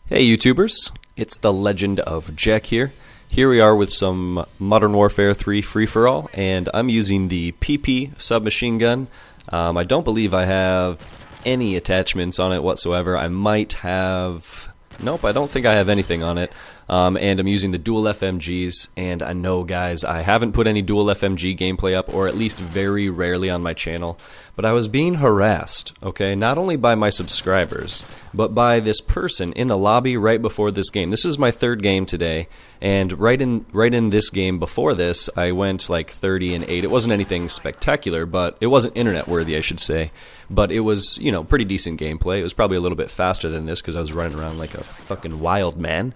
Hey YouTubers, it's the Legend of Jack here. Here we are with some Modern Warfare 3 free-for-all, and I'm using the PP submachine gun. I don't believe I have any attachments on it whatsoever. I might have... Nope, I don't think I have anything on it. And I'm using the dual FMGs, and I know, guys, I haven't put any dual FMG gameplay up, or at least very rarely on my channel, but I was being harassed, okay, not only by my subscribers, but by this person in the lobby right before this game. This is my third game today, and right in this game before this, I went like 30-8. It wasn't anything spectacular, but it wasn't internet worthy, I should say. But it was, you know, pretty decent gameplay. It was probably a little bit faster than this because I was running around like a fucking wild man.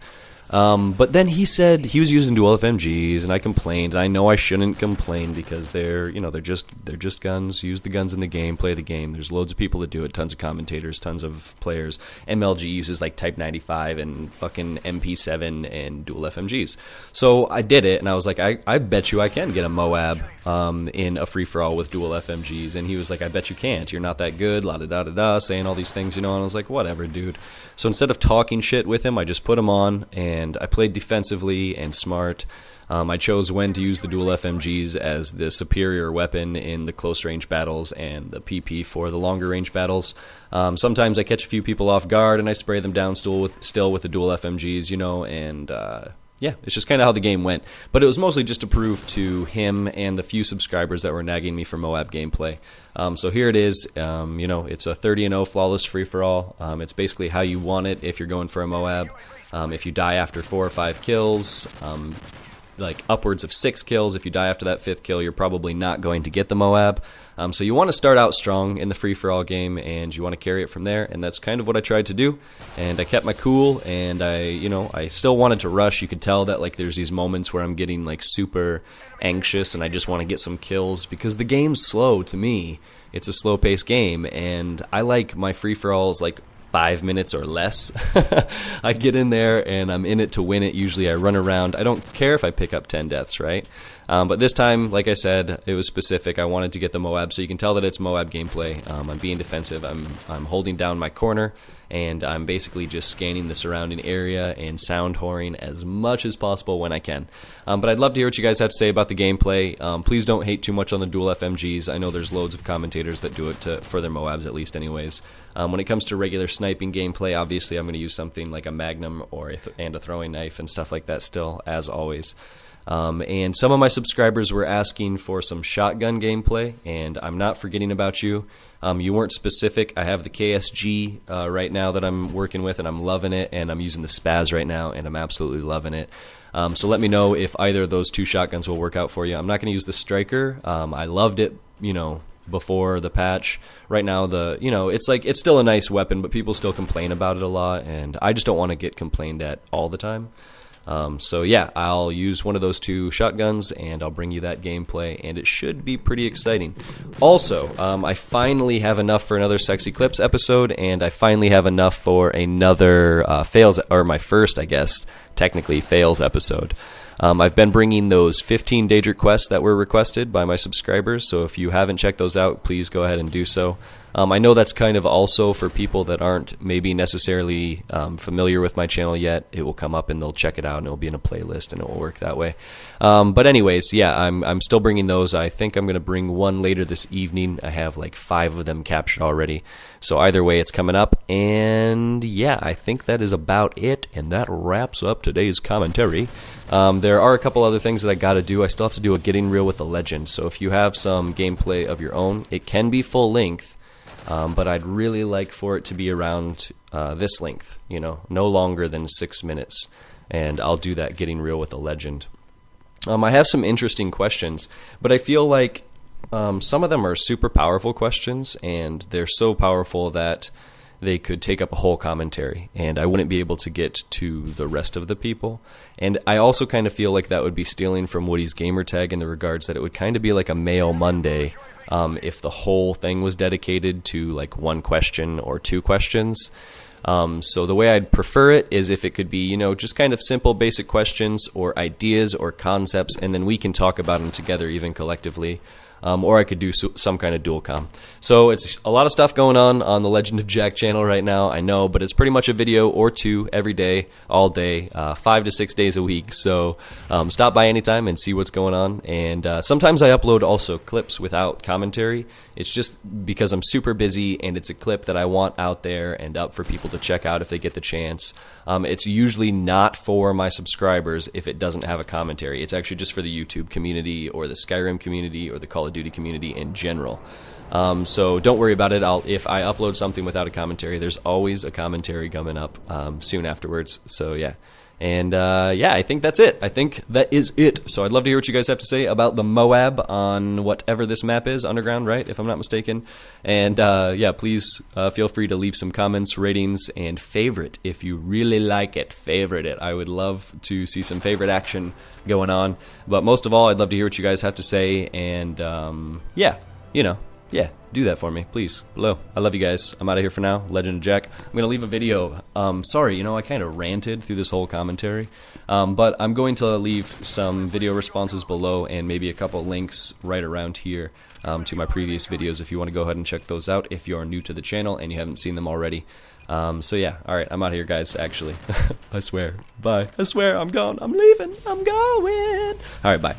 But then he said he was using dual FMGs, and I complained. And I know I shouldn't complain because they're just guns. Use the guns in the game, play the game. There's loads of people that do it, tons of commentators, tons of players. MLG uses like Type 95 and fucking MP7 and dual FMGs. So I did it, and I was like, I bet you I can get a MOAB in a free for all with dual FMGs. And he was like, I bet you can't. You're not that good. La da da da da, saying all these things, you know. And I was like, whatever, dude. So instead of talking shit with him, I just put him on and I played defensively and smart. I chose when to use the dual FMGs as the superior weapon in the close range battles and the PP for the longer range battles. Sometimes I catch a few people off guard and I spray them down still with the dual FMGs, you know, and yeah, it's just kind of how the game went. But it was mostly just to prove to him and the few subscribers that were nagging me for MOAB gameplay. So here it is. You know, it's a 30-0 flawless free-for-all. It's basically how you want it if you're going for a MOAB. If you die after 4 or 5 kills, like upwards of 6 kills, if you die after that 5th kill, you're probably not going to get the MOAB. So you want to start out strong in the free-for-all game, and you want to carry it from there, and that's kind of what I tried to do. And I kept my cool, and I still wanted to rush. You could tell that like there's these moments where I'm getting like super anxious, and I just want to get some kills because the game's slow to me. It's a slow-paced game, and I like my free-for-alls like 5 minutes or less. I get in there and I'm in it to win it. Usually I run around. I don't care if I pick up 10 deaths, right? But this time, like I said, it was specific. I wanted to get the MOAB, so you can tell that it's MOAB gameplay. I'm being defensive. I'm holding down my corner, and I'm basically just scanning the surrounding area and sound whoring as much as possible when I can. But I'd love to hear what you guys have to say about the gameplay. Please don't hate too much on the dual FMGs. I know there's loads of commentators that do it for their MOABs, at least anyways. When it comes to regular sniping gameplay, obviously I'm going to use something like a Magnum and a throwing knife and stuff like that still, as always. And some of my subscribers were asking for some shotgun gameplay, and I'm not forgetting about you. You weren't specific. I have the KSG right now that I'm working with, and I'm loving it, and I'm using the Spaz right now, and I'm absolutely loving it. So let me know if either of those two shotguns will work out for you. I'm not going to use the Striker. I loved it, you know, before the patch. Right now, it's still a nice weapon, but people still complain about it a lot, and I just don't want to get complained at all the time. So yeah, I'll use one of those two shotguns, and I'll bring you that gameplay, and it should be pretty exciting. Also, I finally have enough for another Sexy Clips episode, and I finally have enough for another fails, or my first, I guess, technically fails episode. I've been bringing those 15 Daedric quests that were requested by my subscribers, so if you haven't checked those out, please go ahead and do so. I know that's kind of also for people that aren't maybe necessarily familiar with my channel yet. It will come up and they'll check it out, and it'll be in a playlist, and it will work that way. But anyways, yeah, I'm still bringing those. I think I'm going to bring one later this evening. I have like 5 of them captured already. So either way, it's coming up. And yeah, I think that is about it, and that wraps up today's commentary. There are a couple other things that I got to do. I still have to do a getting real with the legend. So if you have some gameplay of your own, it can be full length. But I'd really like for it to be around this length, you know, no longer than 6 minutes, and I'll do that getting real with a legend. I have some interesting questions, but I feel like some of them are super powerful questions, and they're so powerful that they could take up a whole commentary, and I wouldn't be able to get to the rest of the people. And I also kind of feel like that would be stealing from Woody's gamertag in the regards that it would kind of be like a Mail Monday if the whole thing was dedicated to like one question or 2 questions. So the way I'd prefer it is if it could be, you know, just kind of simple basic questions or ideas or concepts, and then we can talk about them together even collectively. or I could do some kind of dual com. So it's a lot of stuff going on the Legend of Jack channel right now, I know, but it's pretty much a video or two every day, all day, 5 to 6 days a week. So stop by anytime and see what's going on. And sometimes I upload also clips without commentary. It's just because I'm super busy and it's a clip that I want out there and up for people to check out if they get the chance. It's usually not for my subscribers if it doesn't have a commentary. It's actually just for the YouTube community or the Skyrim community or the Call of Duty community in general. So don't worry about it. If I upload something without a commentary, there's always a commentary coming up soon afterwards. So yeah. And yeah, I think that's it. I think that is it. So I'd love to hear what you guys have to say about the MOAB on whatever this map is, Underground, right? If I'm not mistaken. And yeah, please feel free to leave some comments, ratings, and favorite if you really like it. Favorite it. I would love to see some favorite action going on. But most of all, I'd love to hear what you guys have to say. And yeah, you know. Yeah, do that for me, please, below. I love you guys. I'm out of here for now. Legend of Jack. I'm going to leave a video. Sorry, you know, I kind of ranted through this whole commentary. But I'm going to leave some video responses below and maybe a couple links right around here to my previous videos if you want to go ahead and check those out if you're new to the channel and you haven't seen them already. So yeah, alright, I'm out of here, guys, actually. I swear. Bye. I swear, I'm gone. I'm leaving. I'm going. Alright, bye.